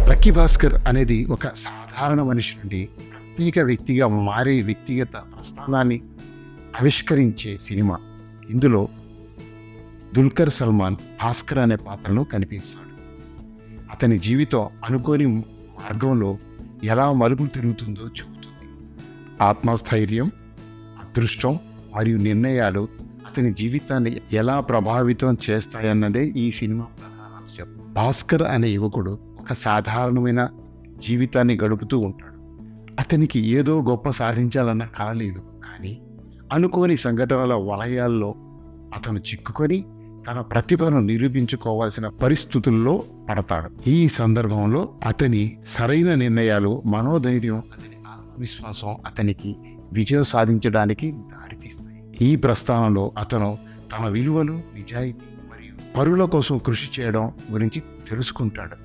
Lucky Bhaskar అనేది ఒక సాధారణ మనిషి నుండి ప్రత్యేక వ్యక్తిగా మారే వ్యక్తిగత ప్రస్థానాన్ని ఆవిష్కరించే సినిమా. ఇందులో దుల్కర్ సల్మాన్ భాస్కర్ అనే పాత్రలో కనిపిస్తాడు. అతని జీవితం అనుకోని మార్గంలో ఎలా మలుపులు తిరుగుతుందో చెబుతుంది. ఆత్మస్థైర్యం, అదృష్టం మరియు నిర్ణయాలు అతని జీవితాన్ని ఎలా ప్రభావితం చేస్తాయన్నదే ఈ సినిమా ప్రధాన అంశం. భాస్కర్ అనే యువకుడు ఒక సాధారణమైన జీవితాన్ని గడుపుతూ ఉంటాడు. అతనికి ఏదో గొప్ప సాధించాలన్న కల లేదు. కానీ అనుకోని సంఘటనల వలయాల్లో అతను చిక్కుకొని తన ప్రతిభను నిరూపించుకోవాల్సిన పరిస్థితుల్లో పడతాడు. ఈ సందర్భంలో అతని సరైన నిర్ణయాలు, మనోధైర్యం, అతని ఆత్మవిశ్వాసం అతనికి విజయం సాధించడానికి దారితీస్తాయి. ఈ ప్రస్థానంలో అతను తన విలువలు, నిజాయితీ మరియు పరుల కోసం కృషి చేయడం గురించి తెలుసుకుంటాడు.